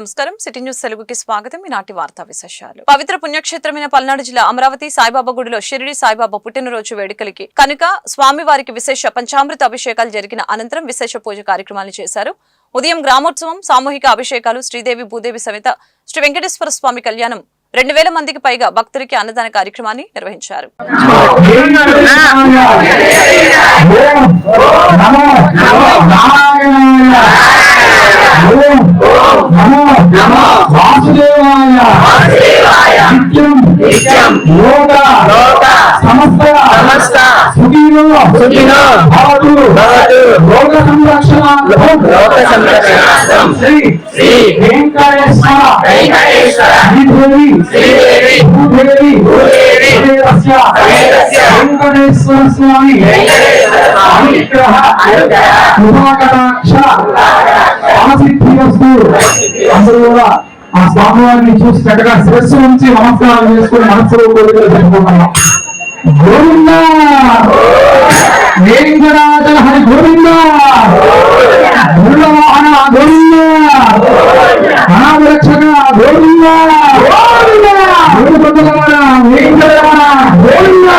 నమస్కారం. City news తెలుగుకి స్వాగతం. ఈనాటి వార్తా విశేషాలు. పవిత్ర పుణ్యక్షేత్రమైన పల్నాడు జిల్లా అమరావతి సాయిబాబా గుడిలో షిరిడి సాయిబాబా పుట్టినరోజు వేడుకలకి కనుక స్వామివారికి విశేష పంచామృత అభిషేకాలు జరిగిన అనంతరం విశేష పూజ కార్యక్రమాలు చేశారు. ఉదయం గ్రామోత్సవం, సామూహిక అభిషేకాలు, శ్రీదేవి భూదేవి సమేత శ్రీ వెంకటేశ్వర స్వామి కళ్యాణం, 2000 మందికి పైగా భక్తులకి అన్నదాన కార్యక్రమాన్ని నిర్వహించారు. వెంకటేశ్వర స్వామి అనుగ్రహ కృపాకటాక్ష ఫలసిద్ధి వస్తు. అందరూ కూడా ఆ స్వామివారిని చూసి చక్కగా శిరస్సు నుంచి నమస్కారం చేసుకుని మనసులో కోరికలు చెప్పుకున్నాం. గోవింద వెంకటాచల హరి గోవింద, వాహన గోవింద, అనాథరక్షక గోవింద, వెంకటరమణ వెంకటరమణ గోవింద.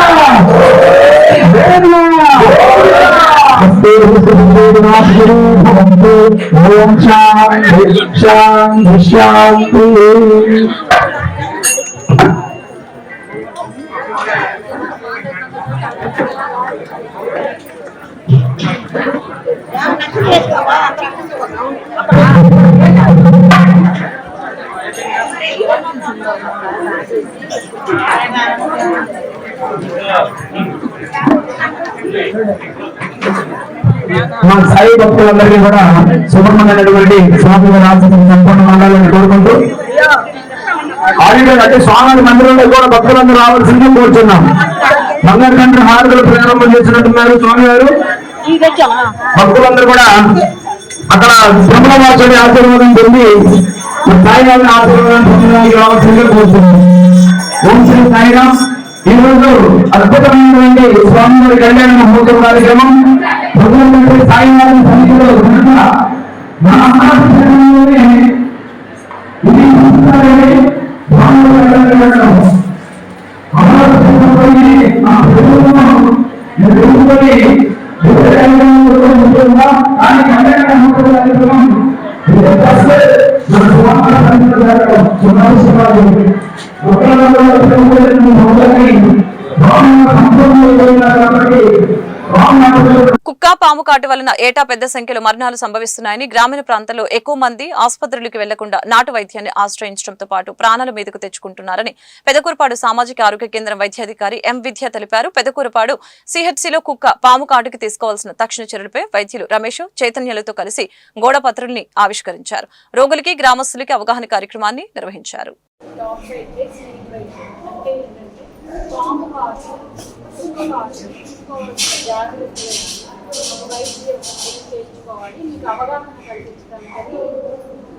ఓం శాంతి శాంతి శాంతి. మా సాయి భక్తులందరికీ కూడా శుభ్రమైనటువంటి స్వామివారి ఆశీస్సులు సంపూర్ణ ఉండాలని కోరుకుంటూ ఆడిటర్ అంటే స్వామి మందిరంలో కూడా భక్తులందరూ రావాల్సింది కోరుచున్నాం. బంగారు తండ్రి హారతులు ప్రారంభం చేసినట్టున్నారు స్వామి గారు. భక్తులందరూ కూడా అక్కడ బ్రహ్మవాసుడి ఆశీర్వాదం పొంది సాయి గారి ఆశీర్వాదం పొందడానికి రావాల్సిందిగా కోరుతున్నాం. ఓం శ్రీ సాయిరామ్. ఈ రోజు అద్భుతమైనటువంటి స్వామివారి కళ్యాణ మహోత్సవ కార్యక్రమం భగవంతుడి సాయి గారి సన్నిధిలో కుక్క పాము కాటు వలన ఏటా పెద్ద సంఖ్యలో మరణాలు సంభవిస్తున్నాయని, గ్రామీణ ప్రాంతాల్లో ఎక్కువ మంది ఆసుపత్రులకు వెళ్లకుండా నాటు వైద్యాన్ని ఆశ్రయించడంతో పాటు ప్రాణాల మీదకు తెచ్చుకుంటున్నారని పెదకూరపాడు సామాజిక ఆరోగ్య కేంద్రం వైద్యాధికారి ఎం విద్య తెలిపారు. పెదకూరపాడు సిహెచ్సిలో కుక్క పాము కాటుకి తీసుకోవాల్సిన తక్షణ చర్యలపై వైద్యులు రమేష్ చైతన్యలతో కలిసి గోడపత్రుల్ని ఆవిష్కరించారు. రోగులకి గ్రామస్తులకి అవగాహన కార్యక్రమాన్ని నిర్వహించారు. మీకు అవగాహన కల్పించడానికి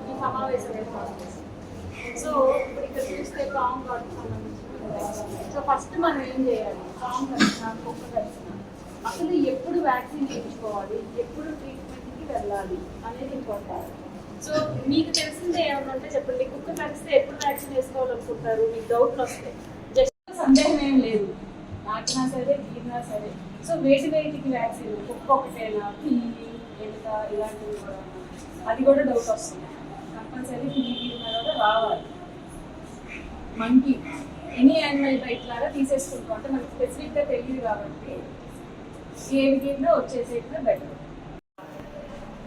ఈ సమావేశం ఏర్పాటు చేస్తాం. సో ఇప్పుడు ఇక్కడ చూస్తే పాము కాటుకు సంబంధించి సో ఫస్ట్ మనం ఏం చేయాలి, పాము కరిచిన కుక్క కరిచిన అసలు ఎప్పుడు వ్యాక్సిన్ వేయించుకోవాలి, ఎప్పుడు ట్రీట్మెంట్కి వెళ్ళాలి అనేది ఇంపార్టెంట్. సో మీకు తెలిసిందే ఏమన్నా ఉంటే చెప్పండి. కుక్క కరిస్తే ఎప్పుడు వ్యాక్సిన్ వేసుకోవాలనుకుంటారు, మీకు డౌట్లు వస్తాయి. జస్ట్ సందేహం ఏం లేదు, నాకినా సరే గీరినా సరే. సో వేటికి వ్యాక్సిన్ కుక్క ఒకటేనా, పిల్లి ఎలుక ఇలాంటివి కూడా అది కూడా డౌట్ వస్తుంది. కంపల్సరీ పిల్లి గీరిన కూడా రావాలి. మంకీ ఎనీ యానిమల్ బైట్ లాగా తీసేసుకుంటాం అంటే మనకి స్పెసిఫిక్గా తెలియదు కాబట్టి ఏవి గీరినా వచ్చేసేట్లా బెటర్.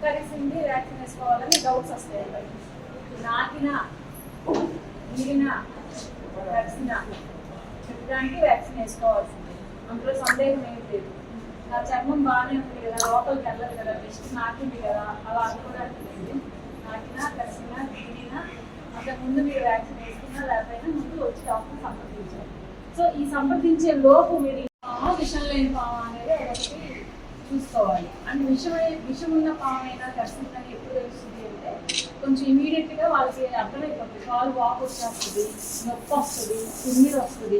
కలిసింది వ్యాక్సిన్ వేసుకోవాలని డౌట్స్ వస్తాయి. నాకినా గీరినా కలిసినా చెప్పడానికి వ్యాక్సిన్ వేసుకోవాల్సింది, అందులో సందేహం ఏం లేదు. నా చర్మం బాగానే ఉంది కదా, లోపలికి వెళ్ళదు కదా, బెస్ట్ నాకింది కదా అలా అనుకోవడానికి లేదు. నాకినా కలిసినా గీరినా అంతకుముందు మీరు వ్యాక్సిన్ వేసుకున్నా లేకపోయినా ముందు వచ్చి డాక్టర్ సంప్రదించారు. సో ఈ సంప్రదించే లోపు మీరు విషం లేని పాము అనేది ఒకటి చూసుకోవాలి. అండ్ విషం ఉన్న పాము అయినా కరిసిందని ఎప్పుడు తెలుస్తుంది అంటే కొంచెం ఇమీడియట్గా వాళ్ళకి అర్థమైపోతుంది. కాలు వాపు వచ్చేస్తుంది, నొప్పి వస్తుంది, తిమ్మిడి వస్తుంది.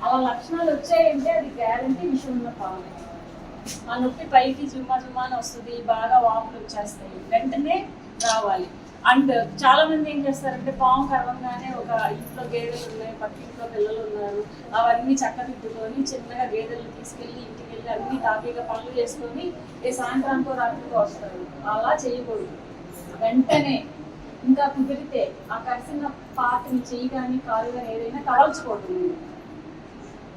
అలా లక్షణాలు వచ్చాయంటే అది గ్యారంటీ విషం ఉన్న పాము. ఆ నొప్పి పైకి జుమ్మా జుమ్మాని వస్తుంది, బాగా వాపులు వచ్చేస్తాయి, వెంటనే రావాలి. అండ్ చాలా మంది ఏం చేస్తారంటే పాము కరవంగానే ఒక ఇంట్లో గేదెలు ఉన్నాయి, పక్క ఇంట్లో పిల్లలు ఉన్నారు, అవన్నీ చక్కదిద్దుకొని చిన్నగా గేదెలు తీసుకెళ్ళి ఇంటికి వెళ్ళి అన్ని తాపీగా పనులు చేసుకొని ఏ సాయంత్రానికో రాత్రికో వస్తారు. అలా చేయకూడదు. వెంటనే ఇంకా కుదిరితే ఆ కరిసిన పార్ట్ని చెయ్యి కానీ కాలు కానీ ఏదైనా కవల్చకూడదు.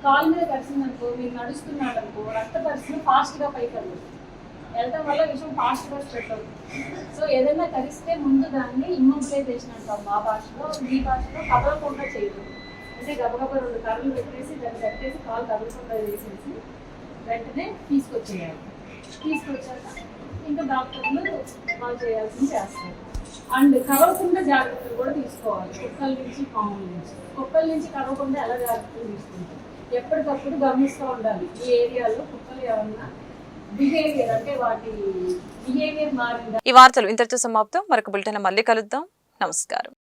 కాలు మీద కరిసిందనుకో, మీరు నడుస్తున్నారనుకో, రక్త పరిస్థితి ఫాస్ట్గా పైకి వెళ్ళటం వల్ల విషయం ఫాస్ట్గా స్ప్రెడ్ అవుతుంది. సో ఏదైనా కరిస్తే ముందు దాన్ని ఇమ్మొబిలైజేషన్ అంటాం మా భాషలో. ఈ భాషలో కదలకుండా చేయదు. అంటే గబగబా 2 కర్రలు పెట్టేసి దాన్ని కట్టేసి కాలు కదలకుండా వేసేసి వెంటనే తీసుకొచ్చేయాలి. తీసుకొచ్చాక ఇంకా డాక్టర్లు వాళ్ళు చేయాల్సింది చేస్తారు. అండ్ కరవకుండా జాగ్రత్తలు కూడా తీసుకోవాలి. కుక్కల నుంచి పాముల నుంచి. కుక్కల నుంచి కరవకుండా ఎలా జాగ్రత్తలు తీసుకుంటాం, ఎప్పటికప్పుడు గమనిస్తూ ఉండాలి. ఈ ఏరియాలో కుక్కలు ఏమన్నా బిహేవియర్ అంటే వాటి బిహేవియర్ మారిందా. ఈ వార్తలు ఇంతటితో సమాప్తం. మరొక బులెటిన్ మళ్ళీ కలుద్దాం. నమస్కారం.